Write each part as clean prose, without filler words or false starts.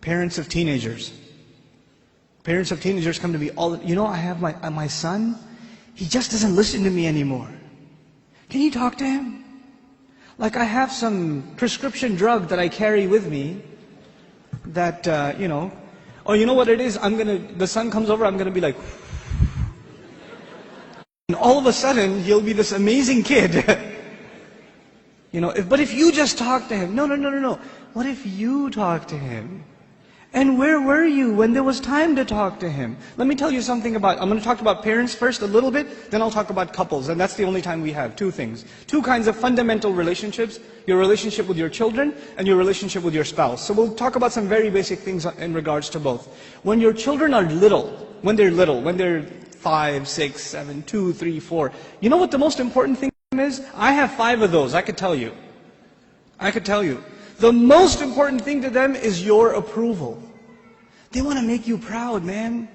Parents of teenagers. Parents of teenagers come to me all the time. You know, I have my son, he just doesn't listen to me anymore. Can you talk to him? Like I have some prescription drug that I carry with me that, oh, you know what it is? The son comes over, I'm going to be like, and all of a sudden, he'll be this amazing kid. But if you just talk to him, no. What if you talk to him? And where were you when there was time to talk to him? Let me tell you something I'm going to talk about parents first a little bit, then I'll talk about couples, and that's the only time we have. Two things. Two kinds of fundamental relationships, your relationship with your children and your relationship with your spouse. So we'll talk about some very basic things in regards to both. When your children are little, when they're 5, 6, 7, 2, 3, 4, you know what the most important thing is? I have 5 of those, I could tell you. The most important thing to them is your approval. They want to make you proud, man.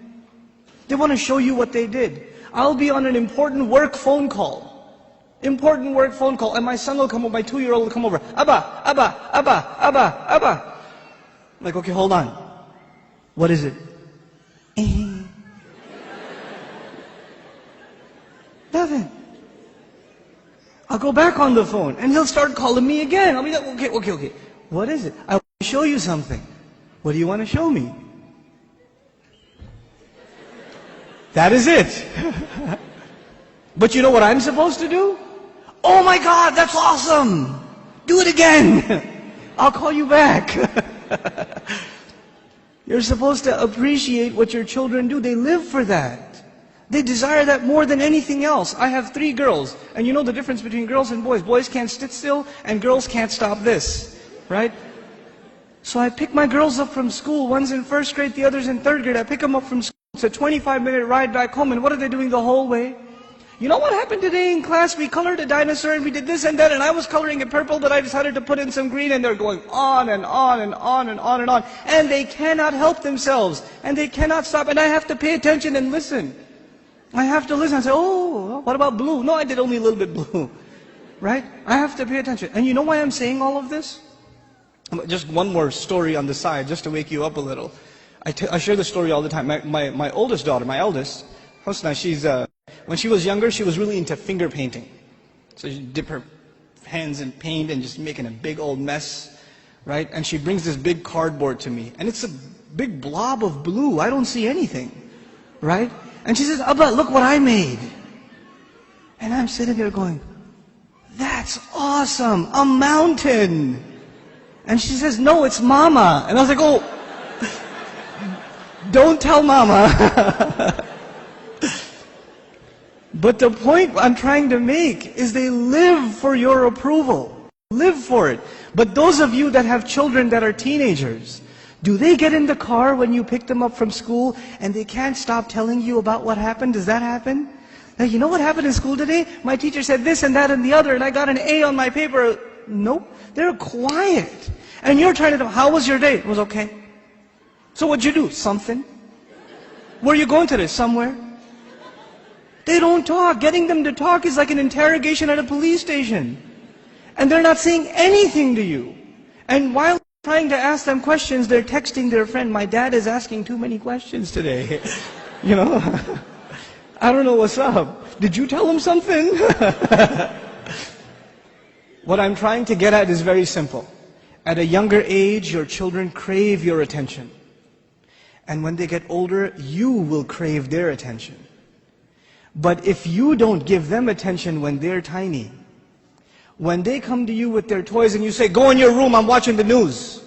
They want to show you what they did. I'll be on an important work phone call, and my son will come over, my 2-year-old will come over. Abba. I'm like, okay, hold on. What is it? Nothing. I'll go back on the phone, and he'll start calling me again. I'll be like, okay. What is it? I want to show you something. What do you want to show me? That is it. But you know what I'm supposed to do? Oh my God, that's awesome. Do it again. I'll call you back. You're supposed to appreciate what your children do. They live for that. They desire that more than anything else. I have 3 girls, and you know the difference between girls and boys. Boys can't sit still, and girls can't stop this, right? So I pick my girls up from school. One's in 1st grade, the other's in 3rd grade. I pick them up from school. It's a 25-minute ride back home, and what are they doing the whole way? You know what happened today in class? We colored a dinosaur, and we did this and that, and I was coloring it purple, but I decided to put in some green, and they're going on and on and on and on and on. And they cannot help themselves, and they cannot stop, and I have to pay attention and listen. I have to listen and say, oh, what about blue? No, I did only a little bit blue, right? I have to pay attention. And you know why I'm saying all of this? Just one more story on the side, just to wake you up a little. I share this story all the time. My oldest daughter, my eldest, Husna, when she was younger, she was really into finger painting. So she'd dip her hands in paint and just making a big old mess, right? And she brings this big cardboard to me, and it's a big blob of blue. I don't see anything, right? And she says, Abba, look what I made. And I'm sitting there going, that's awesome, a mountain. And she says, no, it's Mama. And I was like, oh, don't tell Mama. But the point I'm trying to make is they live for your approval. Live for it. But those of you that have children that are teenagers, do they get in the car when you pick them up from school and they can't stop telling you about what happened? Does that happen? Now, you know what happened in school today? My teacher said this and that and the other, and I got an A on my paper. Nope. They're quiet. And you're trying to know, how was your day? It was okay. So what'd you do? Something. Where are you going today? Somewhere. They don't talk. Getting them to talk is like an interrogation at a police station. And they're not saying anything to you. And while trying to ask them questions, they're texting their friend, my dad is asking too many questions today. You know? I don't know what's up. Did you tell him something? What I'm trying to get at is very simple. At a younger age, your children crave your attention. And when they get older, you will crave their attention. But if you don't give them attention when they're tiny, when they come to you with their toys and you say, go in your room, I'm watching the news.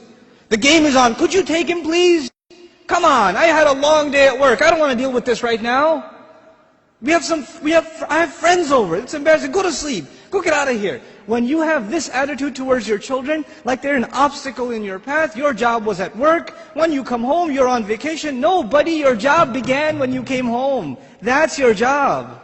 The game is on, could you take him please? Come on, I had a long day at work. I don't want to deal with this right now. I have friends over. It's embarrassing. Go to sleep. Go get out of here. When you have this attitude towards your children, like they're an obstacle in your path, your job was at work. When you come home, you're on vacation. No, buddy, your job began when you came home. That's your job.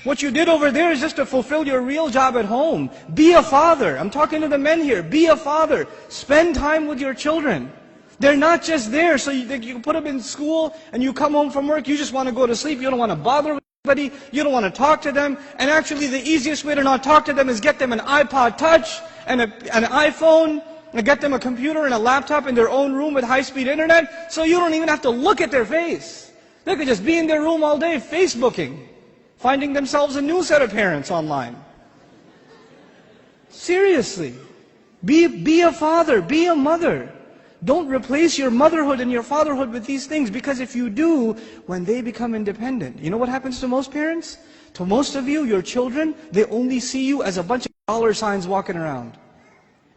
What you did over there is just to fulfill your real job at home. Be a father. I'm talking to the men here. Be a father. Spend time with your children. They're not just there so you put them in school and you come home from work, you just want to go to sleep. You don't want to bother with anybody. You don't want to talk to them. And actually the easiest way to not talk to them is get them an iPod Touch and an iPhone And get them a computer and a laptop in their own room with high-speed internet, so you don't even have to look at their face. They could just be in their room all day, Facebooking, finding themselves a new set of parents online. Seriously. Be a father, be a mother. Don't replace your motherhood and your fatherhood with these things, because if you do, when they become independent, you know what happens to most parents? To most of you, your children, they only see you as a bunch of dollar signs walking around.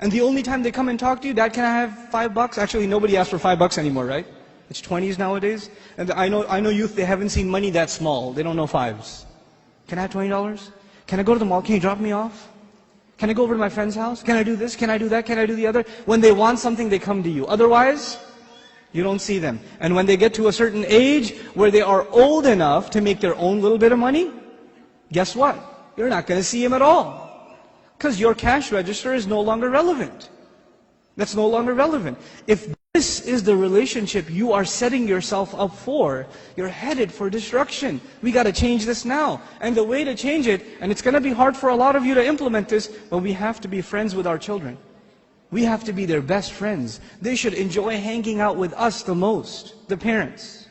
And the only time they come and talk to you, Dad, can I have $5? Actually, nobody asks for $5 anymore, right? It's 20s nowadays. And I know youth, they haven't seen money that small. They don't know fives. Can I have $20? Can I go to the mall? Can you drop me off? Can I go over to my friend's house? Can I do this? Can I do that? Can I do the other? When they want something, they come to you. Otherwise, you don't see them. And when they get to a certain age where they are old enough to make their own little bit of money, guess what? You're not going to see them at all. Because your cash register is no longer relevant. That's no longer relevant. If this is the relationship you are setting yourself up for, you're headed for destruction. We got to change this now. And the way to change it, and it's going to be hard for a lot of you to implement this, but we have to be friends with our children. We have to be their best friends. They should enjoy hanging out with us the most, the parents.